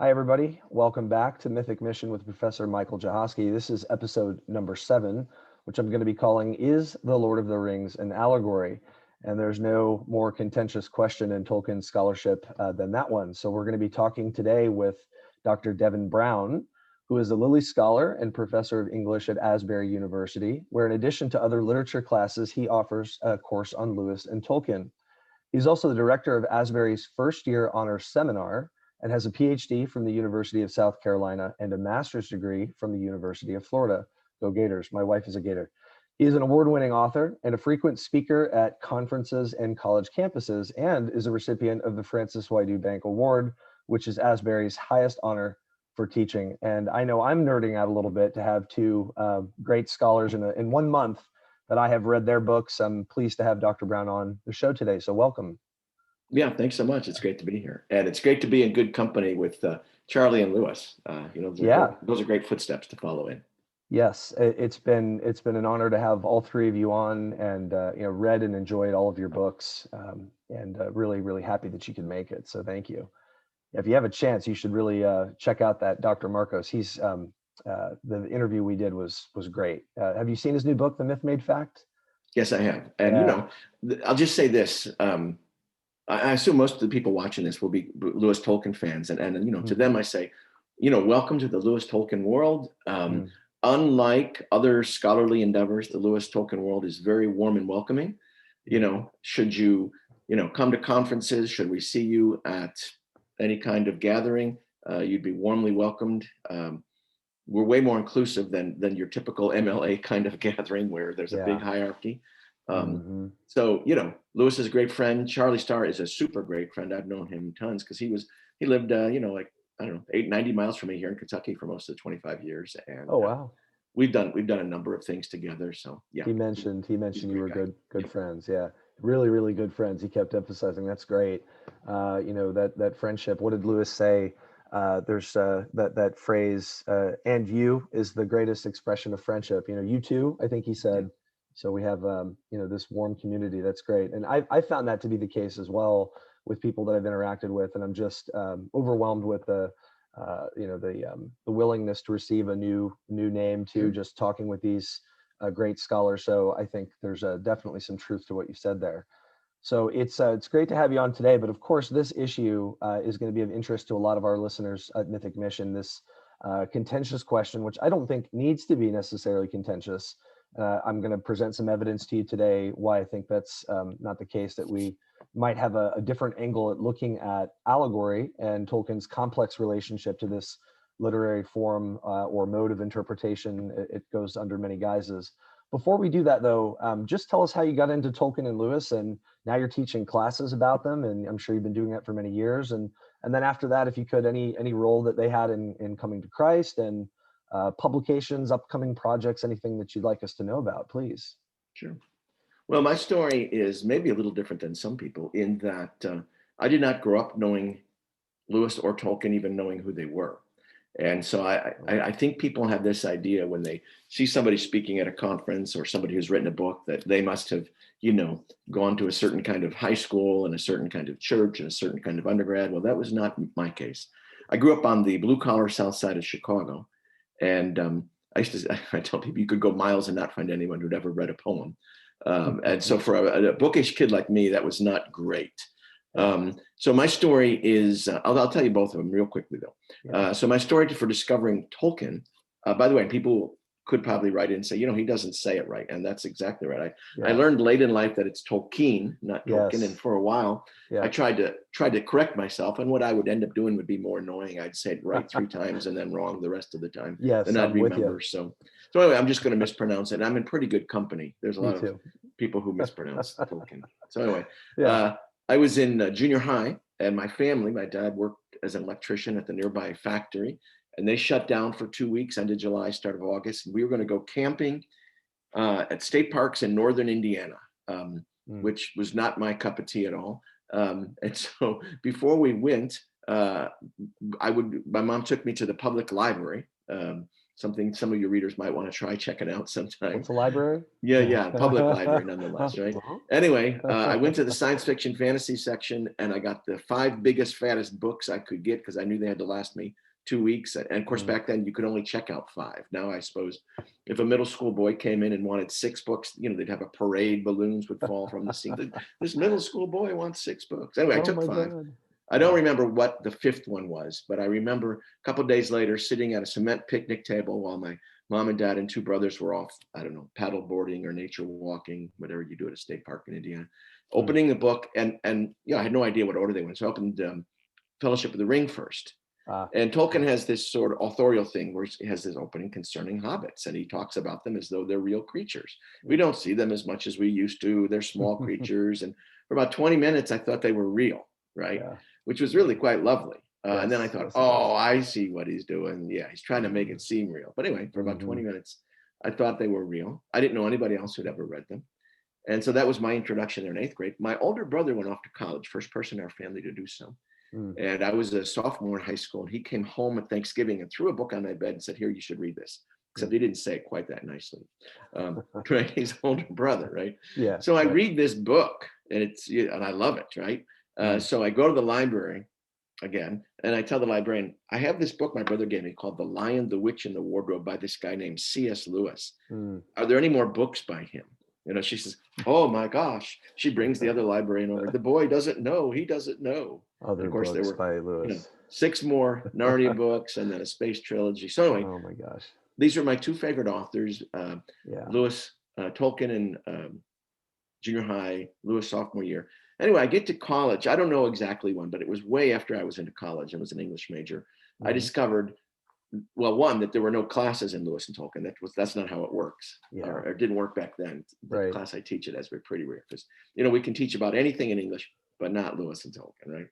Hi, everybody. Welcome back to Mythic Mission with Professor Michael Jahosky. This is episode number 7, which I'm going to be calling Is the Lord of the Rings an Allegory? And there's no more contentious question in Tolkien scholarship than that one. So we're going to be talking today with Dr. Devin Brown, who is a Lilly Scholar and Professor of English at Asbury University, where in addition to other literature classes, he offers a course on Lewis and Tolkien. He's also the director of Asbury's first-year honors seminar, and has a PhD from the University of South Carolina and a master's degree from the University of Florida. Go Gators. My wife is a Gator. He is an award-winning author and a frequent speaker at conferences and college campuses, and is a recipient of the Francis Y. Bank Award, which is Asbury's highest honor for teaching. And I know I'm nerding out a little bit to have two great scholars in 1 month that I have read their books. I'm pleased to have Dr. Brown on the show today, so welcome. Yeah, thanks so much. It's great to be here, and it's great to be in good company with Charlie and Lewis. Those are great footsteps to follow in. Yes, it's been an honor to have all three of you on, and read and enjoyed all of your books, and really happy that you could make it. So thank you. If you have a chance, you should really check out that Dr. Marcos. He's the interview we did was great. Have you seen his new book, The Myth Made Fact? Yes, I have, and I'll just say this. I assume most of the people watching this will be Lewis Tolkien fans, and to them I say, welcome to the Lewis Tolkien world. Unlike other scholarly endeavors, the Lewis Tolkien world is very warm and welcoming. Should you, come to conferences, should we see you at any kind of gathering, you'd be warmly welcomed. We're way more inclusive than your typical MLA kind of gathering wwhere there's a big hierarchy. So, Lewis is a great friend. Charlie Starr is a super great friend. I've known him tons because he lived, 90 miles from me here in Kentucky for most of the 25 years. And oh, wow. We've done a number of things together. So yeah. He mentioned you were good friends. Yeah. Really good friends. He kept emphasizing that's great. That friendship. What did Lewis say? There's that phrase, and you is the greatest expression of friendship. You too, I think he said. Yeah. So we have, this warm community. That's great. And I found that to be the case as well with people that I've interacted with. And I'm just overwhelmed with the willingness to receive a new name too, just talking with these great scholars. So I think there's definitely some truth to what you said there. So it's great to have you on today. But of course, this issue is going to be of interest to a lot of our listeners at Mythic Mission, this contentious question, which I don't think needs to be necessarily contentious. I'm going to present some evidence to you today why I think that's not the case, that we might have a different angle at looking at allegory and Tolkien's complex relationship to this literary form or mode of interpretation. It goes under many guises. Before we do that, though, just tell us how you got into Tolkien and Lewis, and now you're teaching classes about them, and I'm sure you've been doing that for many years. And then after that, if you could, any role that they had in coming to Christ, and publications, upcoming projects, anything that you'd like us to know about, please. Sure. Well, my story is maybe a little different than some people in that I did not grow up knowing Lewis or Tolkien, even knowing who they were. And so I think people have this idea when they see somebody speaking at a conference or somebody who's written a book that they must have, gone to a certain kind of high school and a certain kind of church and a certain kind of undergrad. Well, that was not my case. I grew up on the blue collar south side of Chicago. And I tell people you could go miles and not find anyone who'd ever read a poem. And so for a bookish kid like me, that was not great. So my story is, I'll tell you both of them real quickly though. So my story for discovering Tolkien, by the way, people could probably write in and say, he doesn't say it right. And that's exactly right. I learned late in life that it's Tolkien, not Tolkien. Yes. And for a while, I tried to correct myself. And what I would end up doing would be more annoying. I'd say it right 3 times and then wrong the rest of the time. Yes, and I'd remember. So anyway, I'm just going to mispronounce it. I'm in pretty good company. There's a lot of people who mispronounce Tolkien. So anyway, I was in junior high, and my dad worked as an electrician at the nearby factory. And they shut down for 2 weeks, end of July, start of August. And we were going to go camping at state parks in northern Indiana, which was not my cup of tea at all. And so before we went, my mom took me to the public library something some of your readers might want to try checking out sometime. What's a library? Yeah, public library nonetheless, right? Uh-huh. Anyway, I went to the science fiction fantasy section and I got the 5 biggest, fattest books I could get because I knew they had to last me 2 weeks. And of course, back then you could only check out 5. Now, I suppose if a middle school boy came in and wanted 6 books, they'd have a parade, balloons would fall from the ceiling. This middle school boy wants 6 books. Anyway, I took 5. God. I don't remember what the 5th one was, but I remember a couple of days later sitting at a cement picnic table while my mom and dad and 2 brothers were off, I don't know, paddle boarding or nature walking, whatever you do at a state park in Indiana, opening the book. And I had no idea what order they went. So I opened Fellowship of the Ring first. And Tolkien has this sort of authorial thing where he has this opening concerning hobbits, and he talks about them as though they're real creatures. We don't see them as much as we used to. They're small creatures. And for about 20 minutes, I thought they were real, right? Yeah. Which was really quite lovely. Yes, and then I thought, I see what he's doing. Yeah, he's trying to make it seem real. But anyway, for about 20 minutes, I thought they were real. I didn't know anybody else who'd ever read them. And so that was my introduction there in 8th grade. My older brother went off to college, first person in our family to do so. And I was a sophomore in high school, and he came home at Thanksgiving and threw a book on my bed and said, "Here, you should read this." Except he didn't say it quite that nicely. Right? He's an older brother, right? Yeah. So I read this book, and and I love it, right? So I go to the library again, and I tell the librarian, I have this book my brother gave me called The Lion, the Witch, and the Wardrobe by this guy named C.S. Lewis. Are there any more books by him? She says, "Oh my gosh." She brings the other librarian over. The boy doesn't know. He doesn't know. Other of course, books there were by Lewis. 6 more Narnia books and then a Space Trilogy. So anyway, oh my gosh, these are my 2 favorite authors, Lewis, Tolkien in junior high, Lewis sophomore year. Anyway, I get to college. I don't know exactly when, but it was way after I was into college. I was an English major. I discovered, well, one, that there were no classes in Lewis and Tolkien. That's not how it works, or it didn't work back then. The class I teach at Asbury pretty rare because we can teach about anything in English, but not Lewis and Tolkien, right?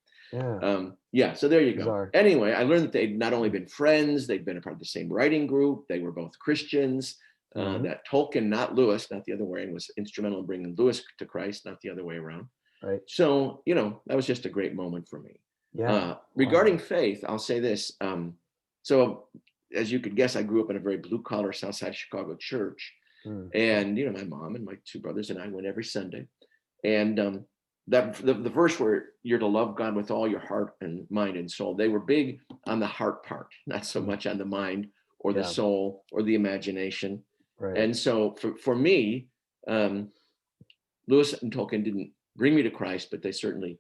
So there you go. Bizarre. Anyway, I learned that they'd not only been friends, they'd been a part of the same writing group. They were both Christians. That Tolkien, not Lewis, not the other way, was instrumental in bringing Lewis to Christ, not the other way around. Right. So that was just a great moment for me. Regarding faith, I'll say this. So as you could guess, I grew up in a very blue collar South Side Chicago church. And, my mom and my 2 brothers and I went every Sunday. And that the verse where you're to love God with all your heart and mind and soul, they were big on the heart part, not so much on the mind or the soul or the imagination. Right. And so for me, Lewis and Tolkien didn't bring me to Christ, but they certainly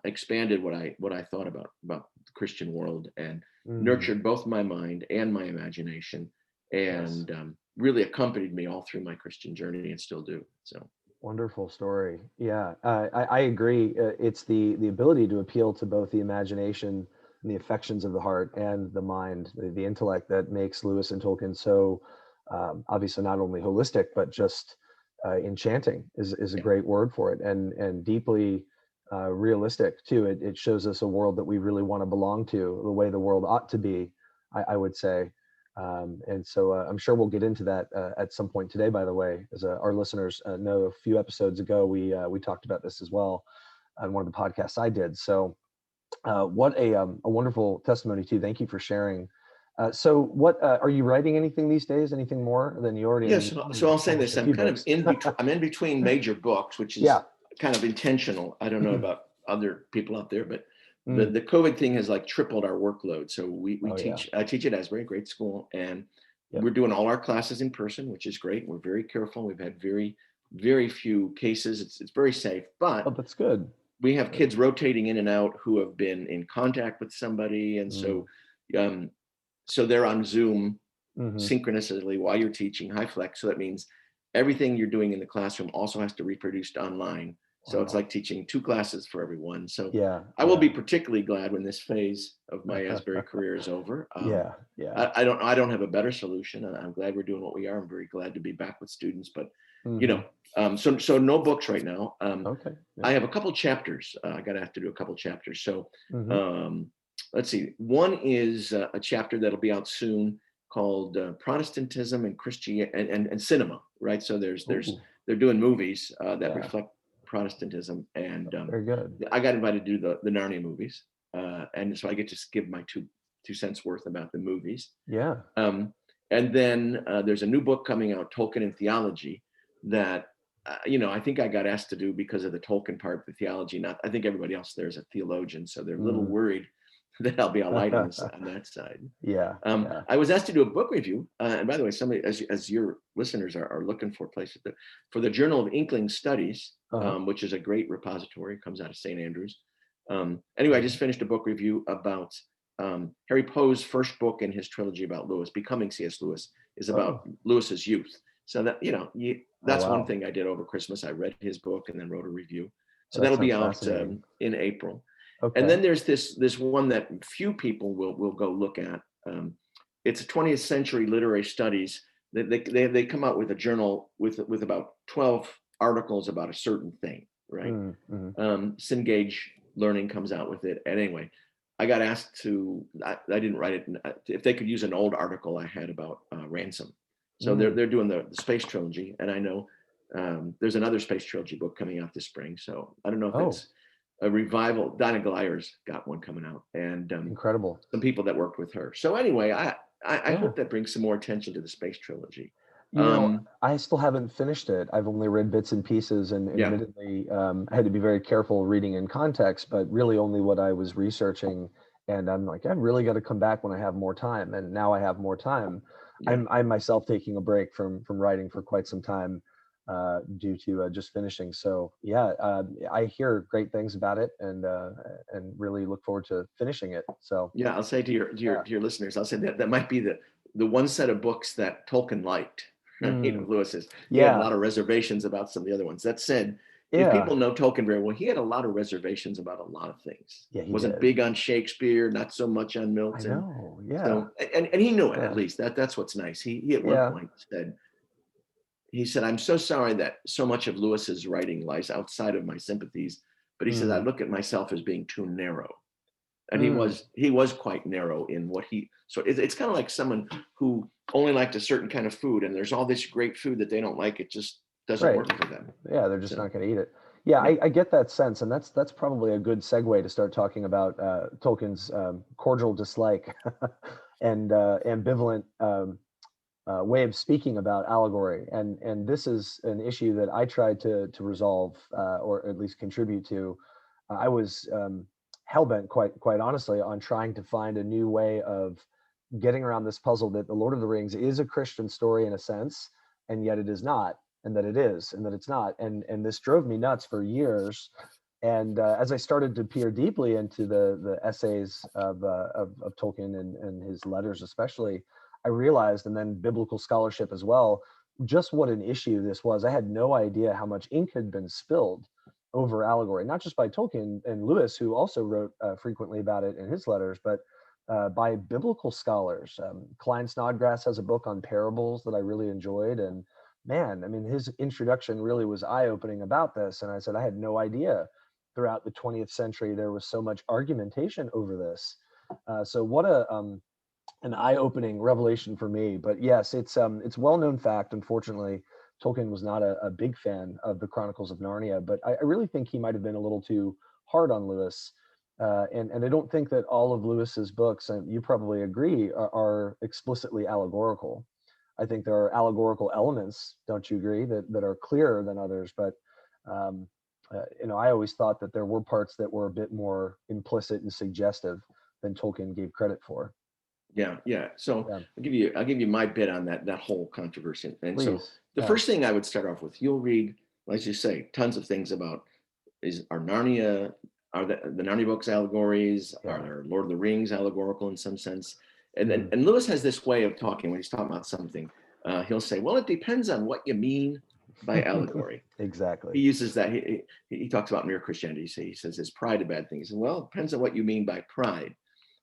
expanded what I thought about the Christian world and nurtured both my mind and my imagination, and really accompanied me all through my Christian journey and still do. So wonderful story. Yeah, I agree. It's the ability to appeal to both the imagination and the affections of the heart and the mind, the intellect, that makes Lewis and Tolkien so obviously not only holistic, but just enchanting is a great word for it, and deeply realistic too. It shows us a world that we really want to belong to, the way the world ought to be, I would say. And so I'm sure we'll get into that at some point today, by the way, as our listeners know. A few episodes ago, we talked about this as well on one of the podcasts I did. So what a wonderful testimony too. Thank you for sharing. So what are you writing anything these days? Anything more than you already? Yes. So I'll say this. I'm kind of I'm in between major books, which is kind of intentional. I don't know about other people out there, but the COVID thing has tripled our workload. So we teach. I teach at Asbury, great school, and we're doing all our classes in person, which is great. We're very careful. We've had very, very few cases. It's very safe, but that's good. We have kids rotating in and out who have been in contact with somebody, and so they're on Zoom synchronously while you're teaching, high flex. So that means everything you're doing in the classroom also has to be reproduced online. So it's like teaching 2 classes for everyone. So I will be particularly glad when this phase of my Asbury career is over. I don't have a better solution. I'm glad we're doing what we are. I'm very glad to be back with students, but so no books right now. I have a couple chapters. I have to do a couple chapters. So let's see. One is a chapter that'll be out soon called Protestantism and Christianity and cinema. Right. So they're doing movies that reflect Protestantism, and very good. I got invited to do the Narnia movies, and so I get to give my two cents worth about the movies. And then there's a new book coming out, Tolkien and Theology, that I think I got asked to do because of the Tolkien part, the theology. Not, I think everybody else there is a theologian, so they're a little worried that I'll be a light on that side. Yeah. I was asked to do a book review, and by the way, somebody, as your listeners are looking for places, for the Journal of Inkling Studies, which is a great repository, comes out of St. Andrews. Anyway, I just finished a book review about Harry Poe's first book in his trilogy about Lewis, Becoming C.S. Lewis, is about Lewis's youth. So that that's one thing I did over Christmas. I read his book and then wrote a review. So that'll be out in April. Okay. And then there's this one that few people will go look at. It's a 20th century literary studies. They come out with a journal with about 12 articles about a certain thing, right? Cengage Learning comes out with it. And anyway, I got asked to, I didn't write it, if they could use an old article I had about ransom. So they're doing the Space Trilogy, and I know there's another Space Trilogy book coming out this spring. So I don't know if it's a revival. Donna Gleyer's got one coming out, and incredible. Some people that worked with her. So anyway, I hope that brings some more attention to the Space Trilogy. I still haven't finished it. I've only read bits and pieces, and admittedly, I had to be very careful reading in context, but really only what I was researching. And I'm like, I've really got to come back when I have more time. And now I have more time. I'm myself taking a break from writing for quite some time due to just finishing. So I hear great things about it, and really look forward to finishing it. So I'll say to your listeners, I'll say that might be the one set of books that Tolkien liked. Lewis's. He had a lot of reservations about some of the other ones. That said, if people know Tolkien very well, he had a lot of reservations about a lot of things. Yeah, he wasn't big on Shakespeare, not so much on Milton. I know, yeah. So, and he knew it, at least. That's what's nice. He at one point said, I'm so sorry that so much of Lewis's writing lies outside of my sympathies, but he says, I look at myself as being too narrow. And he was quite narrow in what so it's kind of like someone who only liked a certain kind of food, and there's all this great food that they don't like. It just doesn't work for them. Yeah, they're just not going to eat it. Yeah, I get that sense, and that's probably a good segue to start talking about Tolkien's cordial dislike and ambivalent way of speaking about allegory, and this is an issue that I tried to resolve or at least contribute to. I was hellbent, quite honestly, on trying to find a new way of getting around this puzzle that the Lord of the Rings is a Christian story in a sense, and yet it is not, and that it is, and that it's not, and this drove me nuts for years. And as I started to peer deeply into the essays of Tolkien and his letters especially, I realized, and then biblical scholarship as well, just what an issue this was. I had no idea how much ink had been spilled over allegory, not just by Tolkien and Lewis, who also wrote frequently about it in his letters, but by biblical scholars. Klein Snodgrass has a book on parables that I really enjoyed. And man, I mean, his introduction really was eye-opening about this. And I said, I had no idea throughout the 20th century there was so much argumentation over this. So what an eye-opening revelation for me. But yes, it's well-known fact, unfortunately, Tolkien was not a big fan of the Chronicles of Narnia, but I really think he might have been a little too hard on Lewis. And I don't think that all of Lewis's books, and you probably agree, are explicitly allegorical. I think there are allegorical elements, don't you agree, that are clearer than others? But I always thought that there were parts that were a bit more implicit and suggestive than Tolkien gave credit for. Yeah. So I'll give you my bit on that whole controversy. And Please. So the first thing I would start off with, you'll read, as you say, tons of things about are Narnia, are the Narnia books allegories, are there Lord of the Rings allegorical in some sense? And then and Lewis has this way of talking when he's talking about something. He'll say, well, it depends on what you mean by allegory. Exactly. He uses that. He talks about mere Christianity. He says, is pride a bad thing? He says, well, it depends on what you mean by pride.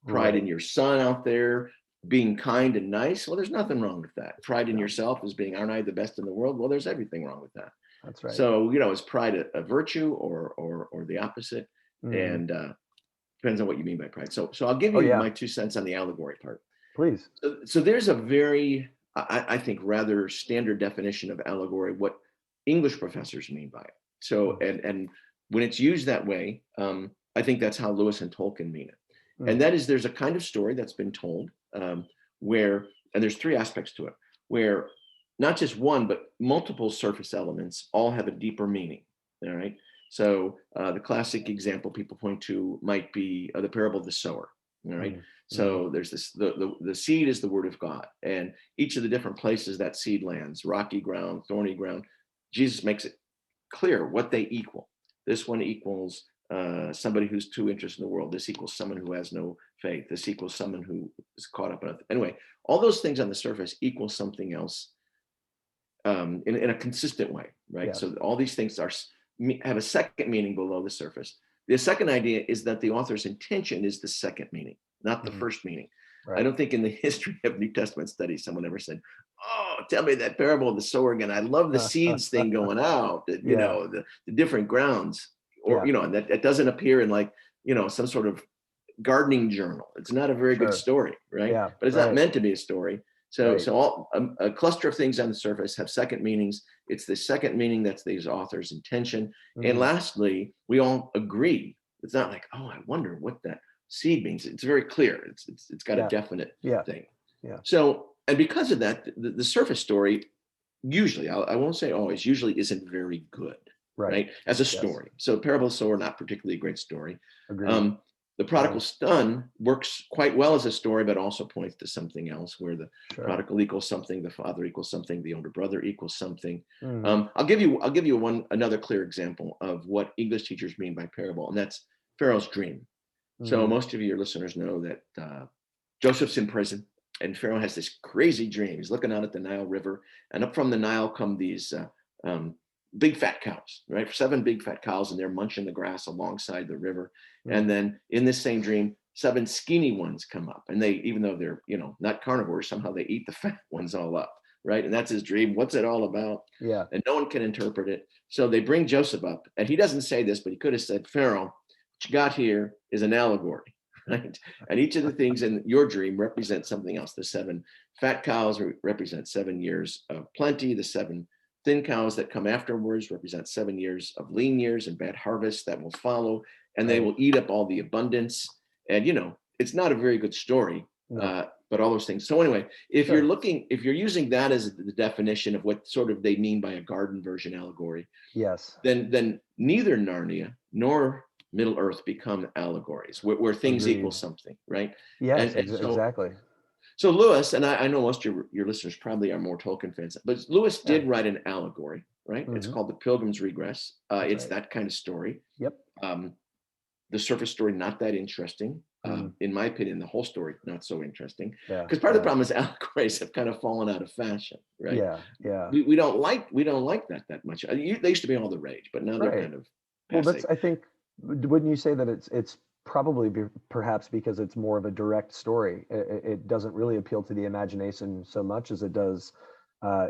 Pride in your son out there, being kind and nice. Well, there's nothing wrong with that. Pride in yourself is being, aren't I the best in the world? Well, there's everything wrong with that. That's right. So, is pride a virtue or the opposite? And depends on what you mean by pride. So I'll give you my 2 cents on the allegory part. Please. So there's a very, I think, rather standard definition of allegory, what English professors mean by it. So, and when it's used that way, I think that's how Lewis and Tolkien mean it. And that is, there's a kind of story that's been told where and there's three aspects to it, where not just one, but multiple surface elements all have a deeper meaning. All right. So the classic example people point to might be the parable of the sower. All right. Mm-hmm. So there's this, the seed is the word of God, and each of the different places that seed lands, rocky ground, thorny ground, Jesus makes it clear what they equal. This one equals somebody who's too interested in the world. This equals someone who has no faith. This equals someone who is caught up in it. Anyway, all those things on the surface equal something else in a consistent way, right? Yeah. So all these things have a second meaning below the surface. The second idea is that the author's intention is the second meaning, not the first meaning. Right. I don't think in the history of New Testament studies, someone ever said, "Oh, tell me that parable of the sower again. I love the seeds thing going out, you know, the different grounds," or, you know, and that it doesn't appear in like, you know, some sort of gardening journal. It's not a very good story, right? Yeah, but it's not meant to be a story. So, so all a cluster of things on the surface have second meanings. It's the second meaning that's the author's intention. And lastly, we all agree. It's not like, oh, I wonder what that seed means. It's very clear. It's got a definite thing. Yeah. So, and because of that, the surface story usually, I won't say always, usually isn't very good, right? As a story. So Parable of the Sower, not particularly a great story. The prodigal son works quite well as a story, but also points to something else where the prodigal equals something, the father equals something, the older brother equals something. I'll give you another clear example of what English teachers mean by parable, and that's Pharaoh's dream. So most of your listeners know that Joseph's in prison, and Pharaoh has this crazy dream. He's looking out at the Nile River, and up from the Nile come these big fat cows, right? 7 big fat cows, and they're munching the grass alongside the river. And then in this same dream, 7 skinny ones come up, and they, even though they're, you know, not carnivores, somehow they eat the fat ones all up, right? And that's his dream. What's it all about? Yeah. And no one can interpret it. So they bring Joseph up, and he doesn't say this, but he could have said, "Pharaoh, what you got here is an allegory." Right? And each of the things in your dream represents something else. The 7 fat cows represent 7 years of plenty. The 7 thin cows that come afterwards represent 7 years of lean years and bad harvests that will follow, and they will eat up all the abundance. And, you know, it's not a very good story, but all those things. So anyway, if you're using that as the definition of what sort of they mean by a garden version allegory, then neither Narnia nor Middle Earth become allegories where things equal something, right? Yes, exactly. So Lewis, and I know most of your listeners probably are more Tolkien fans, but Lewis did write an allegory, right? It's called The Pilgrim's Regress. It's that kind of story. Yep. The surface story, not that interesting. In my opinion, the whole story, not so interesting. Because part of the problem is allegories have kind of fallen out of fashion, right? Yeah. We don't like that much. They used to be all the rage, but now they're kind of passé. Well, I think, wouldn't you say that it's probably perhaps because it's more of a direct story. It doesn't really appeal to the imagination so much as it does.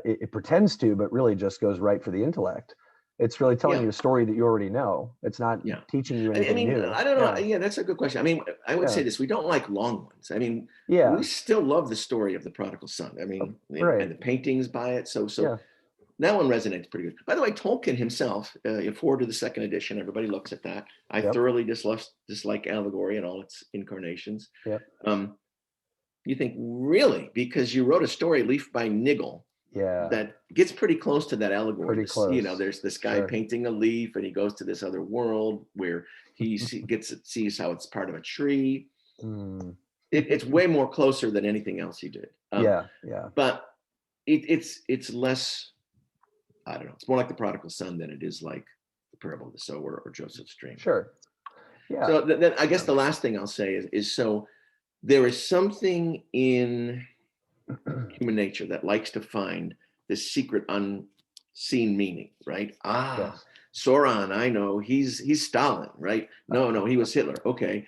It pretends to, but really just goes right for the intellect. It's really telling you a story that you already know. It's not teaching you anything new. I don't know. Yeah, that's a good question. I mean, I would say this: we don't like long ones. I mean, we still love the story of the prodigal son. I mean, and the paintings by it. So that one resonates pretty good. By the way, Tolkien himself, forward to the 2nd edition, everybody looks at that. I thoroughly dislike Allegory and all its incarnations. You think, really? Because you wrote a story, Leaf by Niggle, that gets pretty close to that allegory. Pretty close. You know, there's this guy painting a leaf, and he goes to this other world where he sees how it's part of a tree. It's way more closer than anything else he did. But it's less, I don't know, it's more like the prodigal son than it is like the parable of the sower or Joseph's dream. Sure. Yeah. So then I guess the last thing I'll say is so there is something in human nature that likes to find this secret unseen meaning, right? Sauron, I know, he's Stalin, right? No, he was Hitler. Okay.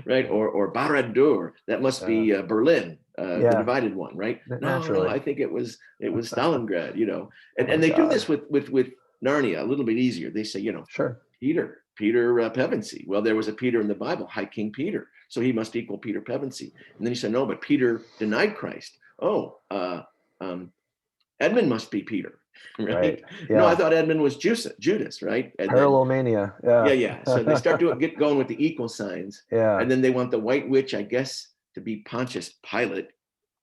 Right? Or Barad-dûr, that must be Berlin, the divided one, right? No, I think it was Stalingrad, you know. And they do this with Narnia a little bit easier. They say, you know, Peter Pevensey. Well, there was a Peter in the Bible, High King Peter, so he must equal Peter Pevensey. And then he said, no, but Peter denied Christ. Edmund must be Peter, right? No, I thought Edmund was Judas, right? And Parallel mania. So they start get going with the equal signs. And then they want the white witch, I guess, to be Pontius Pilate.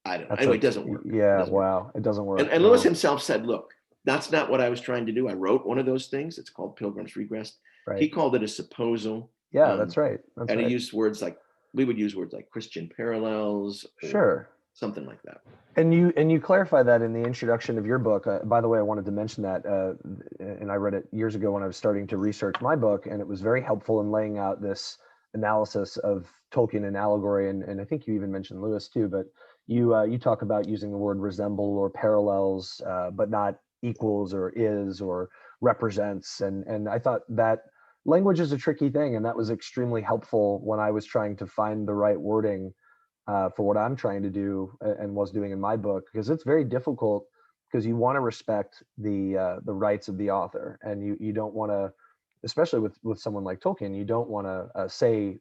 I don't know. That's Anyway, a, it doesn't work. It yeah, doesn't work. wow. It doesn't work. And Lewis No, himself said, look, that's not what I was trying to do. I wrote one of those things. It's called Pilgrim's Regress. right. He called it a supposal. Yeah, Um, that's right. That's and he right. used words like, we would use words like Christian parallels or Sure. something like that. And you clarify that in the introduction of your book. By the way, I wanted to mention that, and I read it years ago when I was starting to research my book, and it was very helpful in laying out this analysis of Tolkien and allegory, and I think you even mentioned Lewis too. But you talk about using the word resemble or parallels, but not equals or is or represents, and I thought that language is a tricky thing, and that was extremely helpful when I was trying to find the right wording for what I'm trying to do and was doing in my book, because it's very difficult because you want to respect the rights of the author, and you don't want to, especially with someone like Tolkien, you don't want to say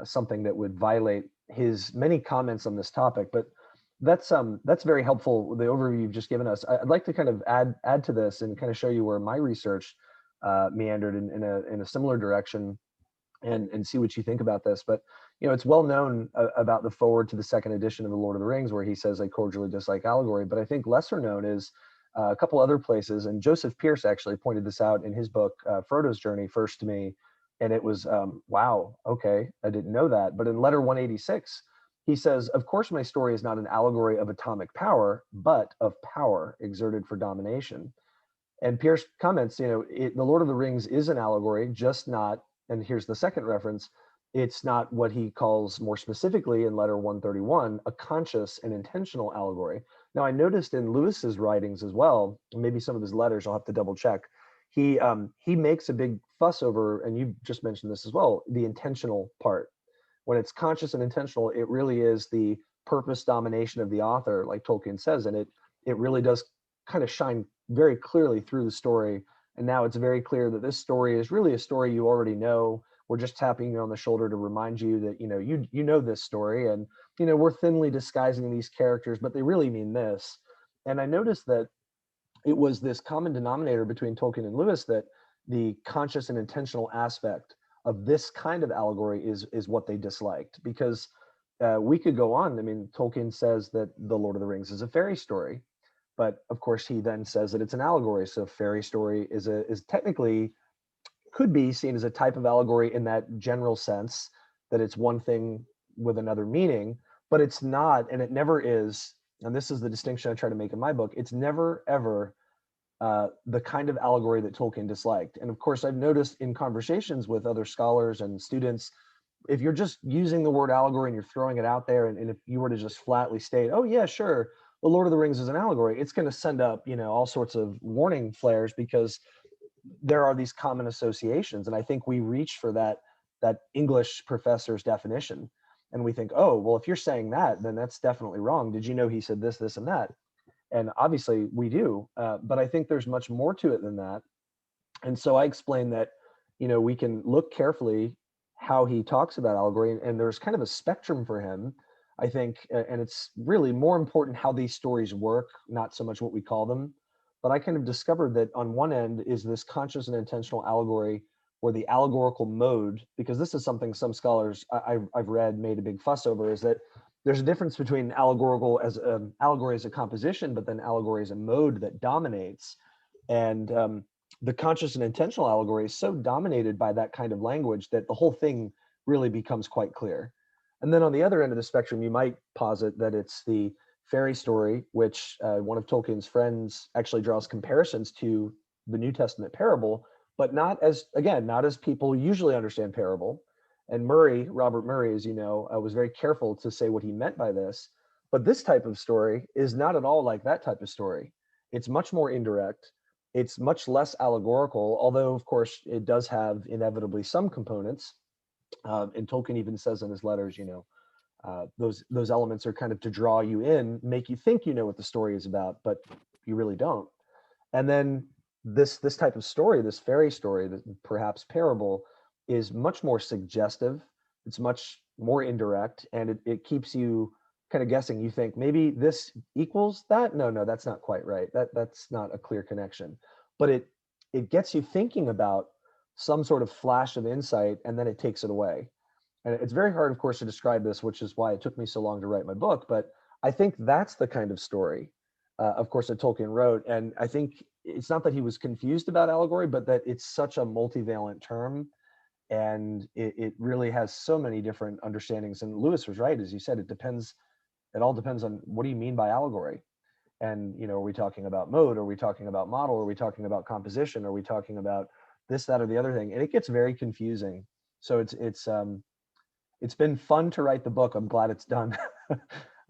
something that would violate his many comments on this topic. But that's very helpful. The overview you've just given us. I'd like to kind of add to this and kind of show you where my research meandered in a similar direction and see what you think about this. But it's well known about the forward to the second edition of the Lord of the Rings, where he says, "I cordially dislike allegory." But I think lesser known is a couple other places, and Joseph Pierce actually pointed this out in his book, Frodo's Journey, first to me, and it was wow, okay, I didn't know that. But in letter 186, he says, "Of course, my story is not an allegory of atomic power, but of power exerted for domination." And Pierce comments, the Lord of the Rings is an allegory, just not, and here's the second reference, it's not what he calls more specifically in letter 131, a conscious and intentional allegory. Now, I noticed in Lewis's writings as well, maybe some of his letters, I'll have to double check. He makes a big fuss over, and you just mentioned this as well, the intentional part. When it's conscious and intentional, it really is the purpose domination of the author, like Tolkien says, and it really does kind of shine very clearly through the story. And now it's very clear that this story is really a story you already know. We're just tapping you on the shoulder to remind you that you know this story, and we're thinly disguising these characters, but they really mean this. And I noticed that it was this common denominator between Tolkien and Lewis, that the conscious and intentional aspect of this kind of allegory is what they disliked, because we could go on. I mean, Tolkien says that the Lord of the Rings is a fairy story, but of course he then says that it's an allegory. So fairy story is technically could be seen as a type of allegory in that general sense, that it's one thing with another meaning, but it's not, and it never is. And this is the distinction I try to make in my book. It's never ever the kind of allegory that Tolkien disliked. And of course, I've noticed in conversations with other scholars and students, if you're just using the word allegory and you're throwing it out there, and if you were to just flatly state, "Oh yeah, sure, the Lord of the Rings is an allegory," it's going to send up, all sorts of warning flares, because there are these common associations. And I think we reach for that English professor's definition, and we think, "Oh, well, if you're saying that, then that's definitely wrong. Did you know he said this and that?" And obviously we do, but I think there's much more to it than that. And so I explain that, we can look carefully how he talks about allegory, and there's kind of a spectrum for him, I think, and it's really more important how these stories work, not so much what we call them. But I kind of discovered that on one end is this conscious and intentional allegory, where the allegorical mode, because this is something some scholars I've read made a big fuss over, is that there's a difference between allegory as a composition, but then allegory as a mode that dominates. And the conscious and intentional allegory is so dominated by that kind of language that the whole thing really becomes quite clear. And then on the other end of the spectrum, you might posit that it's the fairy story, which one of Tolkien's friends actually draws comparisons to the New Testament parable, but not as people usually understand parable. And Robert Murray, as you know, was very careful to say what he meant by this. But this type of story is not at all like that type of story. It's much more indirect. It's much less allegorical, although, of course, it does have inevitably some components. And Tolkien even says in his letters, those elements are kind of to draw you in, make you think you know what the story is about, but you really don't. And then this type of story, this fairy story, perhaps parable, is much more suggestive. It's much more indirect, and it keeps you kind of guessing. You think maybe this equals that. No, that's not quite right. That's not a clear connection. But it gets you thinking about some sort of flash of insight, and then it takes it away. And it's very hard, of course, to describe this, which is why it took me so long to write my book. But I think that's the kind of story, of course, that Tolkien wrote. And I think it's not that he was confused about allegory, but that it's such a multivalent term, and it really has so many different understandings. And Lewis was right, as you said, it all depends on what do you mean by allegory. And, are we talking about mode? Are we talking about model? Are we talking about composition? Are we talking about this, that, or the other thing? And it gets very confusing. So it's been fun to write the book. I'm glad it's done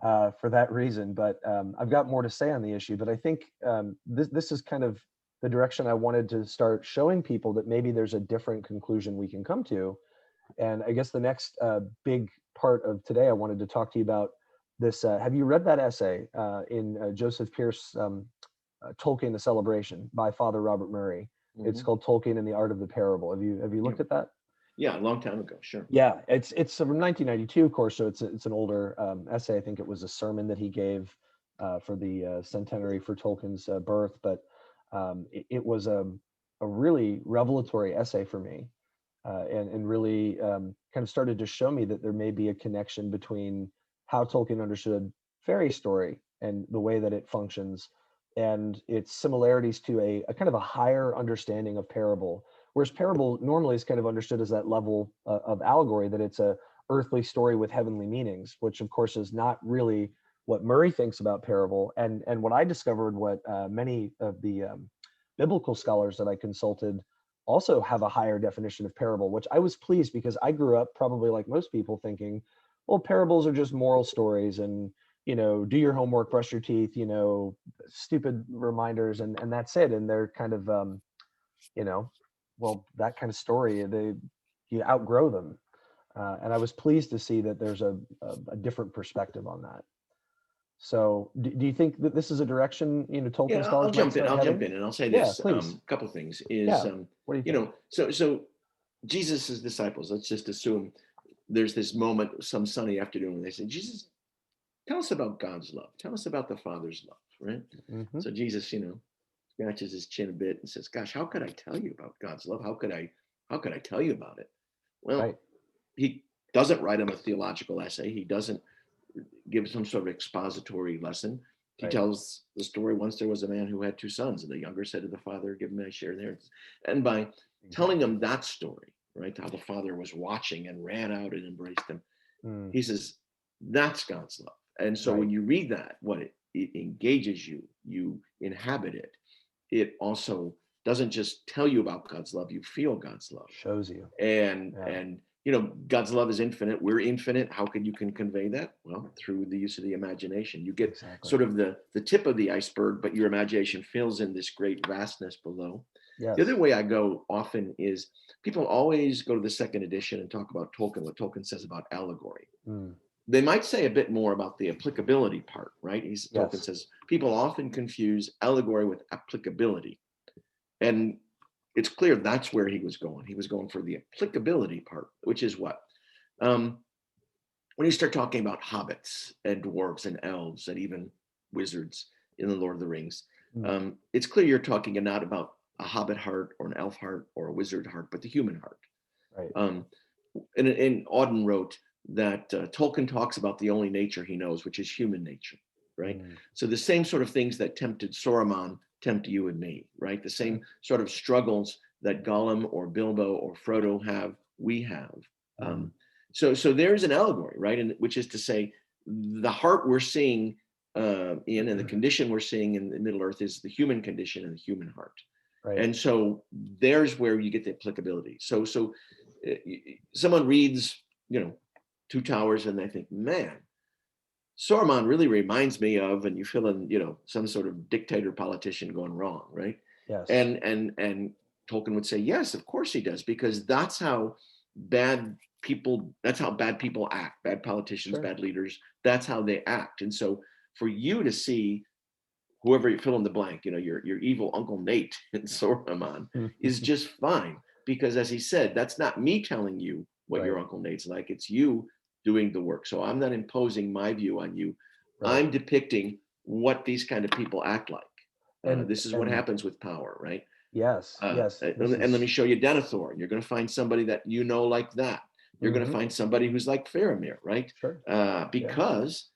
for that reason. But I've got more to say on the issue. But I think this is kind of the direction I wanted to start showing people, that maybe there's a different conclusion we can come to. And I guess the next big part of today, I wanted to talk to you about this. Have you read that essay in Joseph Pierce, Tolkien, The Celebration, by Father Robert Murray? Mm-hmm. It's called Tolkien and the Art of the Parable. Have you looked at that? Yeah, a long time ago, sure. Yeah, it's from 1992, of course, so it's an older essay. I think it was a sermon that he gave for the centenary for Tolkien's birth, but it was a really revelatory essay for me, and really kind of started to show me that there may be a connection between how Tolkien understood fairy story and the way that it functions, and its similarities to a kind of a higher understanding of parable. Whereas parable normally is kind of understood as that level of allegory, that it's a earthly story with heavenly meanings, which of course is not really what Murray thinks about parable. And what I discovered, what many of the biblical scholars that I consulted also have a higher definition of parable, which I was pleased, because I grew up probably like most people thinking, well, parables are just moral stories, and do your homework, brush your teeth, stupid reminders, and that's it. And they're kind of well, that kind of story, you outgrow them. And I was pleased to see that there's a different perspective on that. So do you think that this is a direction, Tolkien scholars I'll jump in and I'll say this, couple things is, what do you think? So Jesus's disciples, let's just assume there's this moment, some sunny afternoon, when they say, Jesus, tell us about God's love. Tell us about the Father's love, right? Mm-hmm. So Jesus, scratches his chin a bit and says, gosh, how could I tell you about God's love? How could I tell you about it? Well, He doesn't write him a theological essay. He doesn't give some sort of expository lesson. He tells the story, once there was a man who had two sons, and the younger said to the father, give me my share there. And by telling him that story, right, how the father was watching and ran out and embraced him, he says, that's God's love. And so when you read that, what it engages you, you inhabit it. It also doesn't just tell you about God's love, you feel God's love. Shows you. And God's love is infinite. We're infinite. How can you convey that? Well, through the use of the imagination. You get sort of the tip of the iceberg, but your imagination fills in this great vastness below. Yes. The other way I go often is people always go to the second edition and talk about Tolkien, what Tolkien says about allegory. They might say a bit more about the applicability part, right? Tolkien says people often confuse allegory with applicability. And it's clear that's where he was going. He was going for the applicability part, which is what? When you start talking about hobbits and dwarves and elves and even wizards in the Lord of the Rings, it's clear you're talking not about a hobbit heart or an elf heart or a wizard heart, but the human heart. Right. And Auden wrote that Tolkien talks about the only nature he knows, which is human nature, right? So the same sort of things that tempted Saruman tempt you and me, right? The same sort of struggles that Gollum or Bilbo or Frodo have, we have. So there's an allegory, right? And which is to say, the heart we're seeing and the condition we're seeing in the Middle Earth is the human condition and the human heart. Right. And so there's where you get the applicability. So someone reads, Two Towers, and they think, man, Saruman really reminds me of, and you fill in, some sort of dictator politician going wrong, right? Yes. And Tolkien would say, yes, of course he does, because that's how bad people act, bad politicians, bad leaders, that's how they act. And so for you to see whoever you fill in the blank, your evil Uncle Nate in Saruman is just fine, because as he said, that's not me telling you what your Uncle Nate's like, it's you doing the work. So I'm not imposing my view on you. I'm depicting what these kind of people act like. And this is what happens with power, right? Yes, yes. And let me show you Denethor. You're going to find somebody that like that. You're going to find somebody who's like Faramir, right? Sure. Because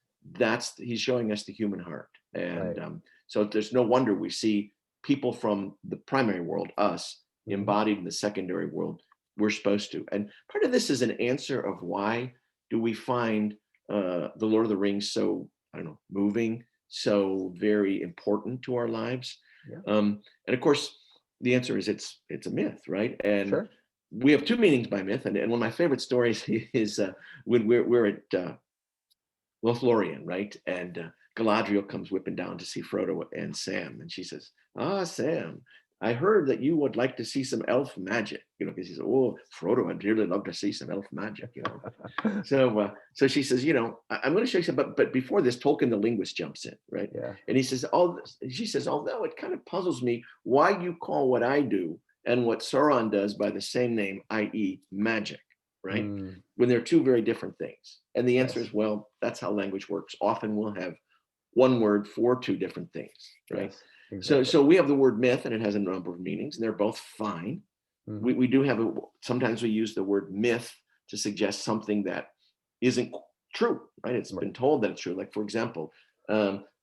he's showing us the human heart. And Right. so there's no wonder we see people from the primary world, us, Mhm. embodied in the secondary world. We're supposed to. And part of this is an answer of why do we find the Lord of the Rings so, I don't know, moving, so very important to our lives. Yeah. And of course, the answer is it's a myth, right? And Sure. we have two meanings by myth. And one of my favorite stories is when we're at Lothlorien, right? And Galadriel comes whipping down to see Frodo and Sam, and she says, "Ah, Sam, I heard that you would like to see some elf magic." Because he says, "Oh, Frodo, I'd really love to see some elf magic." So she says, "I'm going to show you some, but before this, Tolkien the linguist jumps in, right? Yeah. And he says, she says, although it kind of puzzles me why you call what I do and what Sauron does by the same name, i.e., magic, right? Mm, When they're two very different things." And the answer yes. is, well, that's how language works. Often we'll have one word for two different things, right? Yes. So, Exactly. so we have the word myth, and it has a number of meanings, and they're both fine. Hmm. We do have sometimes we use the word myth to suggest something that isn't true, right? It's Right. been told that it's true. Like, for example,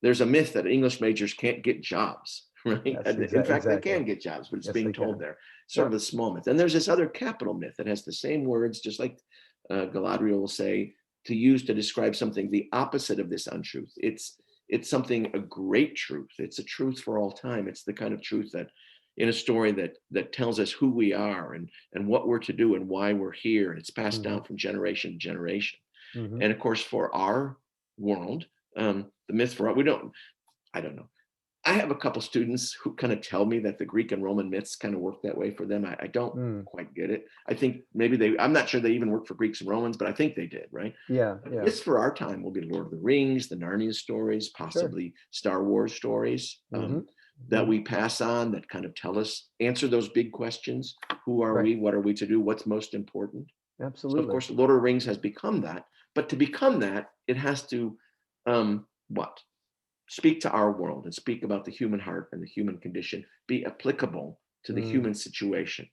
there's a myth that English majors can't get jobs, right? Yes. And in fact, they Exactly. can get jobs, but it's Yes, they being told can. there. Sort Yeah. of a small myth. And there's this other capital myth that has the same words, just like Galadriel will say, to use to describe something the opposite of this untruth. It's something, a great truth. It's a truth for all time. It's the kind of truth that in a story that tells us who we are and what we're to do and why we're here. And it's passed Hmm. down from generation to generation. Hmm. And of course, for our world, the myth for I don't know. I have a couple students who kind of tell me that the Greek and Roman myths kind of work that way for them. I don't Mm. quite get it. I think maybe I'm not sure they even work for Greeks and Romans, but I think they did, right? Yeah. Yeah. Myths for our time will be Lord of the Rings, the Narnia stories, Sure. possibly Star Wars stories Hmm. that Hmm. we pass on that kind of tell us, answer those big questions. Who are Right. we? What are we to do? What's most important? So, of Absolutely. course, Lord of the Rings has become that. But to become that, it has to, what? Speak to our world and speak about the human heart and the human condition, be applicable to the Mm. human situation.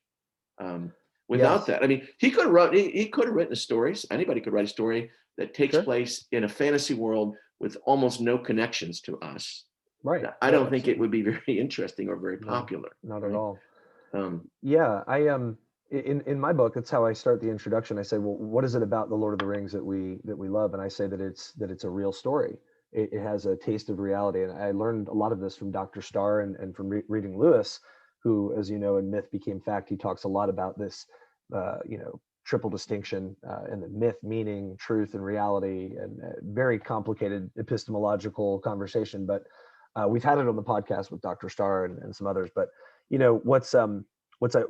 Um, Without Yes. that, I mean, he could have written stories. Anybody could write a story that takes Sure. place in a fantasy world with almost no connections to us. Right. I Right. don't think it Absolutely. would be very interesting or very No, popular, not at right? all. Um, Yeah, in my book, that's how I start the introduction. I say, well, what is it about the Lord of the Rings that we love? And I say that it's a real story. It has a taste of reality, and I learned a lot of this from Dr. Starr and from reading Lewis, who, as you know, in Myth Became Fact, he talks a lot about this, triple distinction, and the myth, meaning, truth, and reality, and very complicated epistemological conversation. But we've had it on the podcast with Dr. Starr and some others. But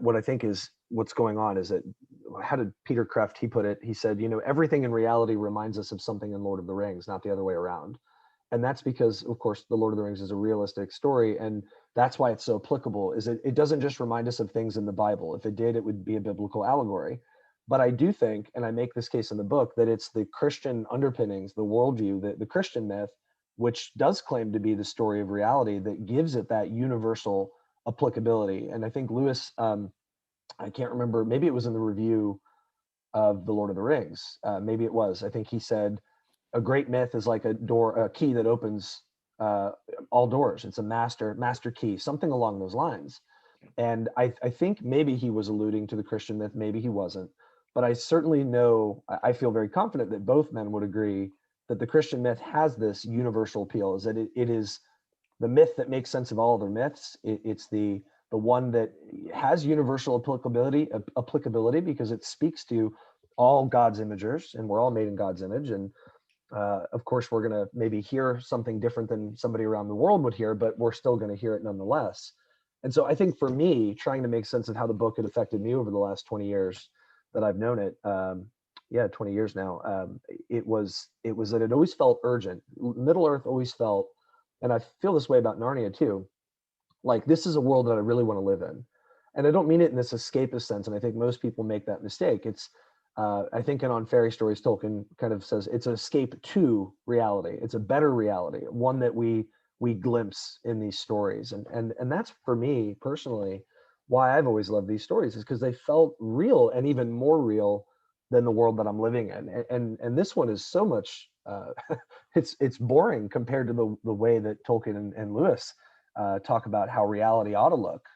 what I think is what's going on is that, how did Peter Kreeft, he put it? He said, everything in reality reminds us of something in Lord of the Rings, not the other way around. And that's because, of course, the Lord of the Rings is a realistic story, and that's why it's so applicable. Is it doesn't just remind us of things in the Bible. If it did, it would be a biblical allegory. But I do think, and I make this case in the book, that it's the Christian underpinnings, the worldview, the Christian myth, which does claim to be the story of reality, that gives it that universal applicability. And I think Lewis, I can't remember, maybe it was in the review of The Lord of the Rings. Maybe it was. I think he said, a great myth is like a key that opens uh, all doors. It's a master key, something along those lines. And I think maybe he was alluding to the Christian myth, maybe he wasn't. But I certainly know, I feel very confident that both men would agree that the Christian myth has this universal appeal, is that it is the myth that makes sense of all other myths. It's the one that has universal applicability because it speaks to all God's imagers, and we're all made in God's image. And of course, we're going to maybe hear something different than somebody around the world would hear, but we're still going to hear it nonetheless. And so I think for me, trying to make sense of how the book had affected me over the last 20 years that I've known it, 20 years now, it was that it always felt urgent. Middle Earth always felt, and I feel this way about Narnia too, like this is a world that I really want to live in. And I don't mean it in this escapist sense. And I think most people make that mistake. I think in On Fairy Stories, Tolkien kind of says it's an escape to reality. It's a better reality, one that we glimpse in these stories. And that's for me personally why I've always loved these stories, is because they felt real, and even more real than the world that I'm living in. And this one is so much it's boring compared to the way that Tolkien and Lewis talk about how reality ought to look.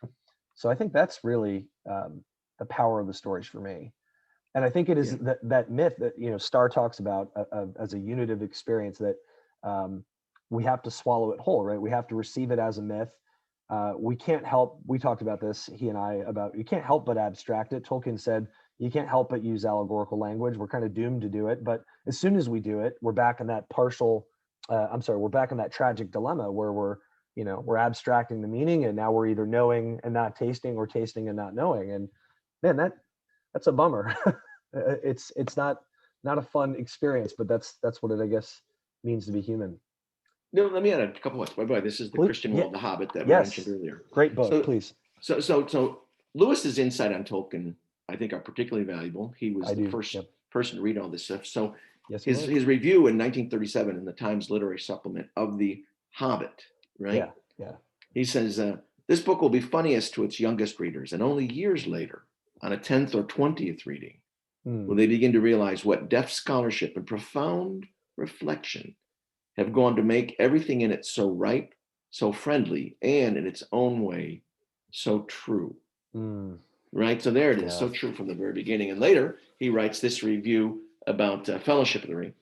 So I think that's really the power of the stories for me. And I think it is that myth that, Starr talks about as a unitive experience, that we have to swallow it whole, right? We have to receive it as a myth. We can't help, we talked about this, he and I, about you can't help but abstract it. Tolkien said, you can't help but use allegorical language. We're kind of doomed to do it. But as soon as we do it, we're back in that we're back in that tragic dilemma where we're abstracting the meaning, and now we're either knowing and not tasting, or tasting and not knowing. And man, that's a bummer. It's not a fun experience, but that's what it, I guess, means to be human. No, let me add a couple of words. By this is the Christian World, The Hobbit, that we mentioned earlier. Great book, please. So Lewis's insight on Tolkien, I think, are particularly valuable. He was the first person to read all this stuff. So his review in 1937 in the Times Literary Supplement of The Hobbit, right? Yeah. He says, this book will be funniest to its youngest readers, and only years later, on a 10th or 20th reading, will they begin to realize what depth scholarship and profound reflection have gone to make everything in it so ripe, so friendly, and in its own way, so true. Right? So there it is, so true from the very beginning. And later, he writes this review about Fellowship of the Ring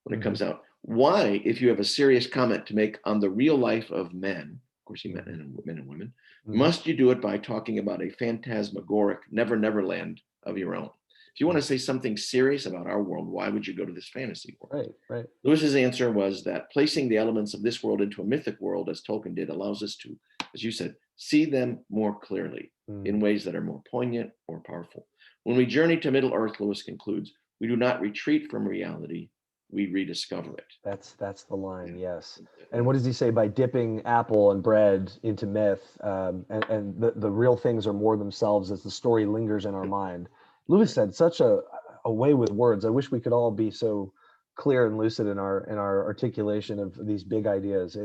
when it comes out. Why, if you have a serious comment to make on the real life of men, of course he meant men and women, must you do it by talking about a phantasmagoric never land of your own? If you want to say something serious about our world, why would you go to this fantasy world? Right. Lewis's answer was that placing the elements of this world into a mythic world, as Tolkien did, allows us to, as you said, see them more clearly in ways that are more poignant or powerful. When we journey to Middle Earth, Lewis concludes, we do not retreat from reality, we rediscover it. That's the line, yes. And what does he say? By dipping apple and bread into myth, and the real things are more themselves as the story lingers in our mind. Lewis said such a way with words. I wish we could all be so clear and lucid in our articulation of these big ideas.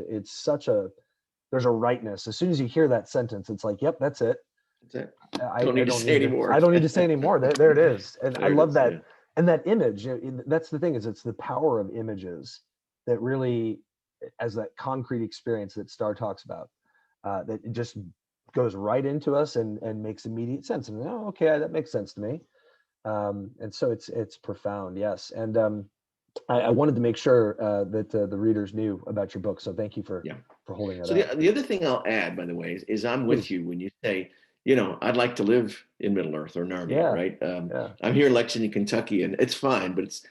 There's a rightness. As soon as you hear that sentence, it's like, yep, that's it. That's it. I don't need to say anymore. I don't need to say anymore. There it is. And I love that. Yeah. And that image, that's the thing, is it's the power of images that really, as that concrete experience that Starr talks about, that it just goes right into us and makes immediate sense. And okay, that makes sense to me. And so it's profound, yes. And I wanted to make sure that the readers knew about your book. So thank you for holding that up. The other thing I'll add, by the way, is I'm with you when you say, I'd like to live in Middle Earth or Narnia, right? I'm here in Lexington, Kentucky, and it's fine, but it's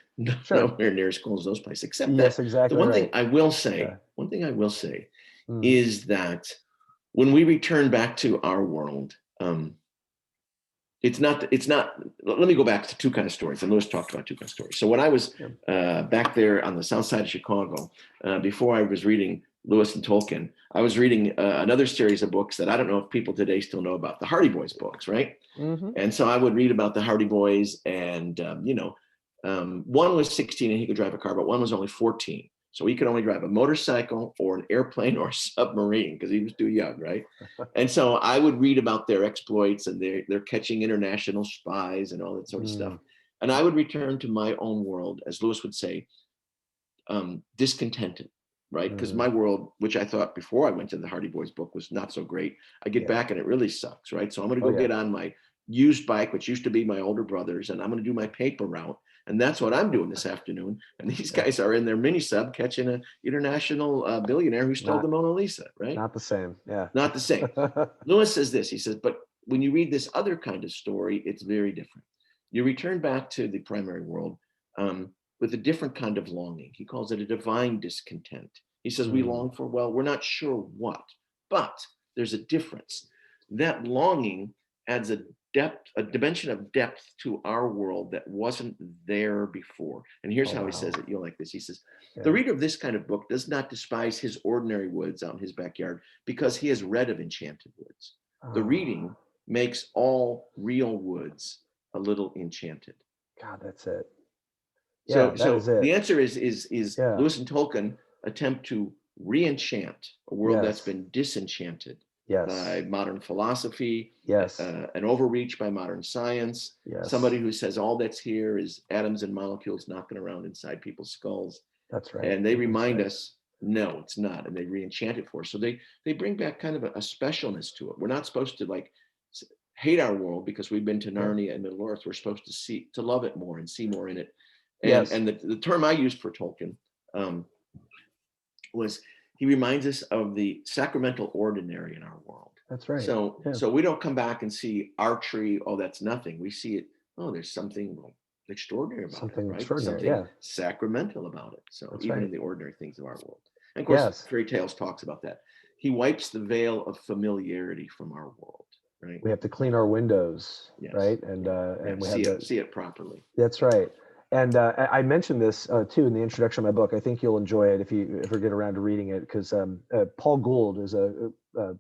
nowhere near as cool as those places. Except that exactly the one thing I will say, is that when we return back to our world, it's not, let me go back to two kind of stories. And Lewis talked about two kind of stories. So when I was back there on the south side of Chicago, before I was reading Lewis and Tolkien, I was reading another series of books that I don't know if people today still know about, the Hardy Boys books, right? And so I would read about the Hardy Boys, and one was 16 and he could drive a car, but one was only 14. So he could only drive a motorcycle or an airplane or a submarine because he was too young, right? And so I would read about their exploits, and they're catching international spies and all that sort of stuff. And I would return to my own world, as Lewis would say, discontented, right? Because my world, which I thought before I went to the Hardy Boys book was not so great, I get back and it really sucks, right? So I'm going to go get on my used bike, which used to be my older brother's, and I'm going to do my paper route. And that's what I'm doing this afternoon. And these guys are in their mini sub catching an international billionaire who stole the Mona Lisa, right? Not the same. Yeah. Not the same. Lewis says this, he says, but when you read this other kind of story, it's very different. You return back to the primary world with a different kind of longing. He calls it a divine discontent. He says, we long for, well, we're not sure what, but there's a difference. That longing adds a dimension of depth to our world that wasn't there before. And here's how he says it. You'll like this. He says, the reader of this kind of book does not despise his ordinary woods out in his backyard because he has read of enchanted woods. The reading makes all real woods a little enchanted. God, that's it. So the answer is Lewis and Tolkien attempt to re-enchant a world that's been disenchanted by modern philosophy, an overreach by modern science, somebody who says all that's here is atoms and molecules knocking around inside people's skulls. That's right. And they remind right. us, no, it's not, and they re-enchant it for us. So they bring back kind of a specialness to it. We're not supposed to like hate our world because we've been to Yeah. Narnia and Middle Earth. We're supposed to love it more and see more in it. And Yes. the term I used for Tolkien was, he reminds us of the sacramental ordinary in our world. That's right. So Yeah. so we don't come back and see archery, oh, that's nothing. We see it, oh, there's something extraordinary about Something it, right? extraordinary. Something Yeah. sacramental about it. So That's even right. in the ordinary things of our world. And of course, Yes. fairy tales talks about that. He wipes the veil of familiarity from our world, right? We have to clean our windows, Yes. right? And Yeah. we have the. See it properly. That's right. And I mentioned this too in the introduction of my book. I think you'll enjoy it if you ever get around to reading it, because Paul Gould is a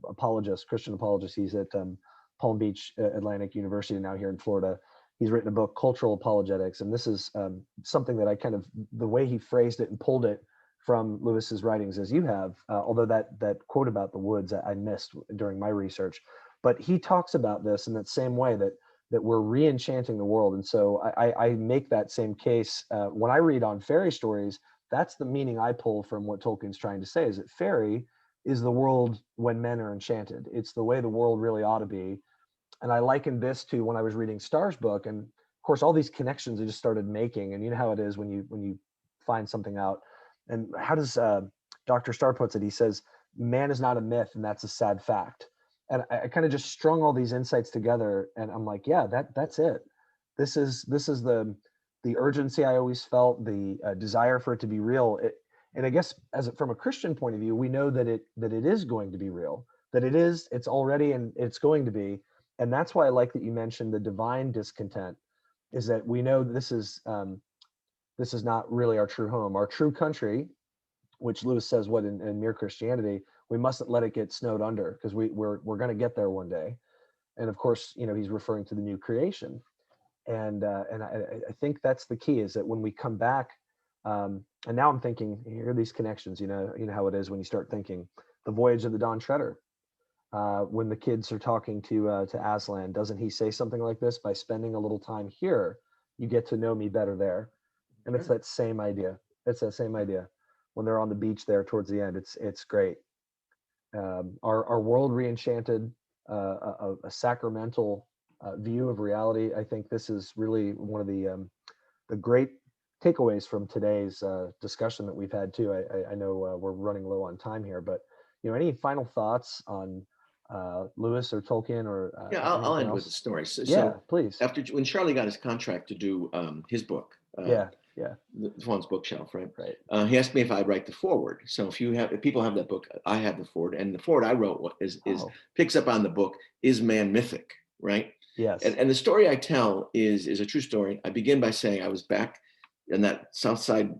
apologist, Christian apologist. He's at Palm Beach Atlantic University now here in Florida. He's written a book, Cultural Apologetics, and this is something that I kind of, the way he phrased it and pulled it from Lewis's writings as you have, although that quote about the woods I missed during my research. But he talks about this in that same way, that we're re-enchanting the world. And so I make that same case when I read on fairy stories. That's the meaning I pull from what Tolkien's trying to say, is that fairy is the world when men are enchanted. It's the way the world really ought to be. And I likened this to when I was reading Star's book, and of course all these connections I just started making. And you know how it is when you find something out. And how does Dr. Starr puts it? He says, man is not a myth, and that's a sad fact. And I kind of just strung all these insights together, and I'm like, yeah, that's it. This is the urgency I always felt, the desire for it to be real. And I guess from a Christian point of view, we know that it is going to be real, that it's already, and it's going to be. And that's why I like that you mentioned the divine discontent, is that we know this is not really our true home, our true country, which Lewis says what in Mere Christianity, we mustn't let it get snowed under, because we're going to get there one day. And of course, he's referring to the new creation. And I think that's the key, is that when we come back, and now I'm thinking, here are these connections, you know how it is when you start thinking, the voyage of the Dawn Treader. When the kids are talking to Aslan, doesn't he say something like this? By spending a little time here, you get to know me better there. And it's that same idea. It's that same idea. When they're on the beach there towards the end, it's great. Our world re-enchanted, a sacramental view of reality. I think this is really one of the great takeaways from today's discussion that we've had too. I know we're running low on time here, but any final thoughts on Lewis or Tolkien or Yeah, I'll anything end with a else? story. Yeah, So please. when Charlie got his contract to do his book, Yeah, the Fawn's Bookshelf, right? right. He asked me if I'd write the foreword. So if people have that book, I have the foreword, and the foreword I wrote picks up on the book, Is Man Mythic, right? Yes. And the story I tell is a true story. I begin by saying I was back in that South Side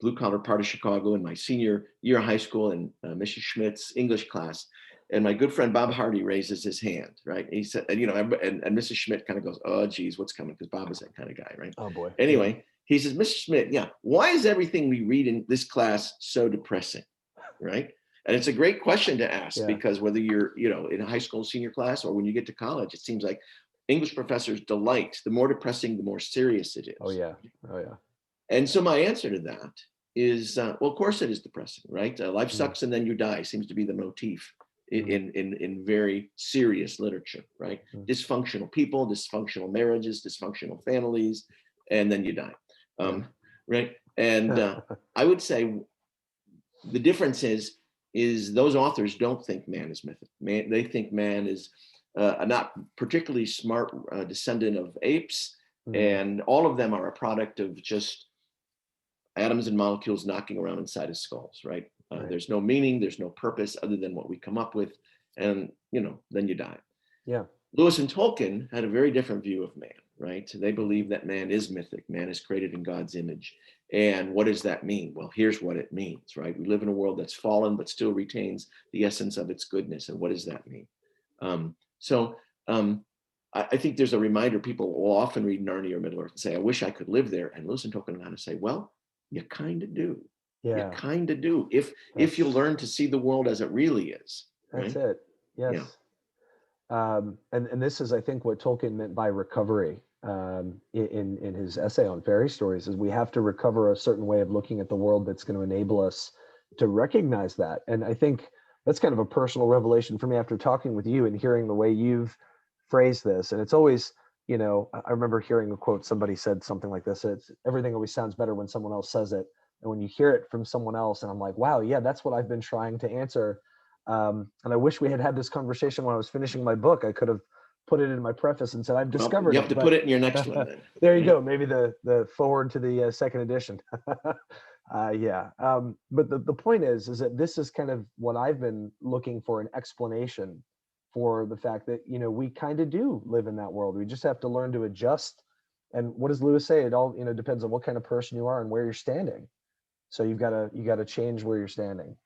blue collar part of Chicago in my senior year of high school in Mrs. Schmidt's English class. And my good friend Bob Hardy raises his hand, right? He said, and Mrs. Schmidt kind of goes, oh, geez, what's coming? Because Bob is that kind of guy, right? Oh boy. Anyway, he says, Mr. Schmidt, yeah, why is everything we read in this class so depressing, right? And it's a great question to ask, because whether you're, in a high school senior class or when you get to college, it seems like English professors delight. The more depressing, the more serious it is. Oh yeah. And so my answer to that is, well, of course it is depressing, right? Life sucks and then you die seems to be the motif in very serious literature, right? Dysfunctional people, dysfunctional marriages, dysfunctional families, and then you die, right? And I would say the difference is those authors don't think man is mythic. They think man is a not particularly smart descendant of apes, and all of them are a product of just atoms and molecules knocking around inside of skulls, right? There's no meaning, there's no purpose other than what we come up with, and then you die. Yeah. Lewis and Tolkien had a very different view of man, right? They believe that man is mythic, man is created in God's image. And what does that mean? Well, here's what it means, right? We live in a world that's fallen, but still retains the essence of its goodness. And what does that mean? I think there's a reminder. People will often read Narnia or Middle Earth and say, I wish I could live there. And Lewis and Tolkien kind of say, well, you kind of do. Yeah. You kind of do. If you learn to see the world as it really is. That's right? it. Yes. Yeah. And this is, I think, what Tolkien meant by recovery. in his essay on fairy stories, is we have to recover a certain way of looking at the world that's going to enable us to recognize that. And I think that's kind of a personal revelation for me after talking with you and hearing the way you've phrased this. And it's always, I remember hearing a quote, somebody said something like this: it's everything always sounds better when someone else says it. And when you hear it from someone else, and I'm like, wow, yeah, that's what I've been trying to answer. And I wish we had had this conversation when I was finishing my book. I could have put it in my preface and said, I've Well, discovered you it. have to put it in your next one then. There you right? go. Maybe the forward to the second edition. Yeah. But the point is that this is kind of what I've been looking for, an explanation for the fact that, we kind of do live in that world. We just have to learn to adjust. And what does Lewis say? It all, depends on what kind of person you are and where you're standing. So you gotta change where you're standing.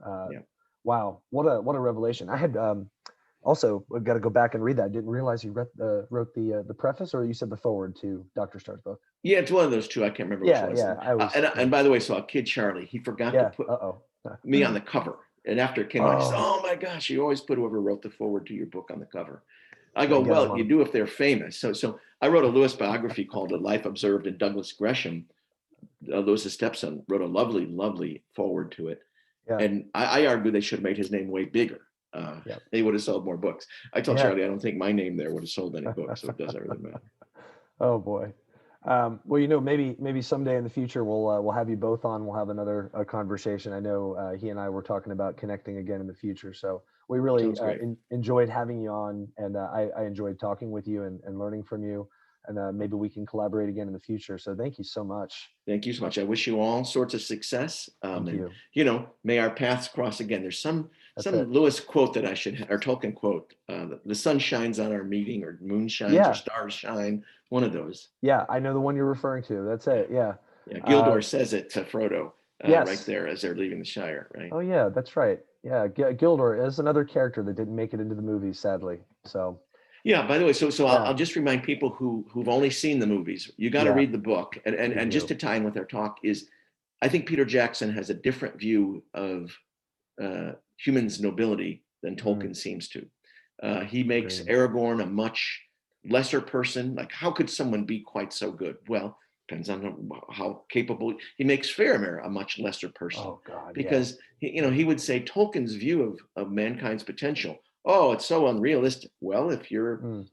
Yeah. Wow. What a revelation. I had, also, I've got to go back and read that. I didn't realize you wrote the preface, or you said the forward to Dr. Starr's book. Yeah, it's one of those two. I can't remember which Yeah, one. yeah. I was. And by the way, so our kid Charlie, he forgot to Yeah. put Uh-oh. me on the cover. And after it came out, he said, Oh, "Oh my gosh, you always put whoever wrote the forward to your book on the cover." I gotta go, get him "Well, you on. do if they're famous." So I wrote a Lewis biography called "A Life Observed," in Douglas Gresham, Lewis's stepson, wrote a lovely, lovely forward to it. Yeah. And I argue they should have made his name way bigger. Yeah. They would have sold more books. I told Yeah. Charlie I don't think my name there would have sold any books, so it doesn't really matter. Oh boy. Well, maybe someday in the future we'll have you both on. We'll have another conversation. I know he and I were talking about connecting again in the future. So we really Sounds great. enjoyed having you on, and I enjoyed talking with you and learning from you. And maybe we can collaborate again in the future. So thank you so much. Thank you so much. I wish you all sorts of success. Thank And you. may our paths cross again. There's some That's it. Lewis quote that I should, or Tolkien quote. The sun shines on our meeting, or moon shines, or Yeah. stars shine. One of those. Yeah. I know the one you're referring to. That's Yeah. it. Yeah. Yeah. Gildor says it to Frodo right Yes. there as they're leaving the Shire. Right. Oh yeah, that's right. Yeah, Gildor is another character that didn't make it into the movies, sadly. So Yeah. By the way, so yeah, I'll just remind people who've only seen the movies. You got to yeah, read the book, we and just do. to tie in with our talk is, I think Peter Jackson has a different view of humans' nobility than Mm, Tolkien seems to. He makes agreed. Aragorn a much lesser person. Like, how could someone be quite so good? Well, depends on how capable. He makes Faramir a much lesser person, Oh God, yeah. because he would say Tolkien's view of mankind's potential. Oh, it's so unrealistic. Well, if you're Mm,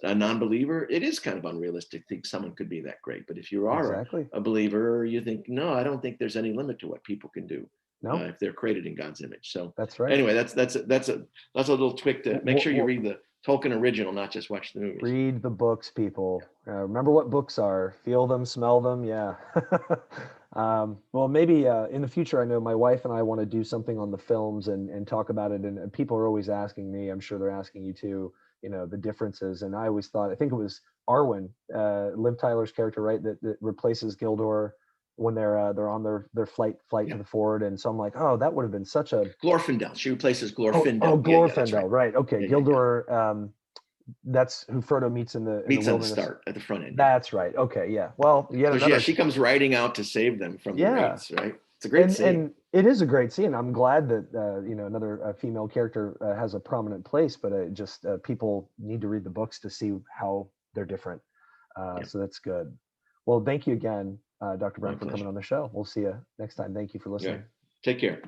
a non-believer, it is kind of unrealistic to think someone could be that great. But if you are exactly. a believer, you think, no, I don't think there's any limit to what people can do No, if they're created in God's image. So that's right. anyway, that's a little twig to make sure you read the Tolkien original, not just watch the movies. Read the books, people. Remember what books are. Feel them, smell them. Yeah. Well, maybe in the future, I know my wife and I want to do something on the films and talk about it. And people are always asking me, I'm sure they're asking you too, the differences. And I always thought, I think it was Arwen, Liv Tyler's character, right, that replaces Gildor when they're on their flight Yeah, to the Ford. And so I'm like, oh, that would have been such a Glorfindel. She replaces oh Glorfindel. Yeah, that's right. Glorfindel, right? Okay, Yeah, yeah, yeah. Gildor. That's who Frodo meets in the Meets on the wilderness. start at the front end. Yeah. That's right. Okay, yeah. Well, yet So yeah, another. she comes riding out to save them from the Yeah, wraiths. Right. It's a great scene. and it is a great scene. I'm glad that another female character has a prominent place, but just people need to read the books to see how they're different. Yeah, So that's good. Well, thank you again, Dr. my Brown, for coming pleasure. on the show. We'll see you next time. Thank you for Yeah. listening. Take care.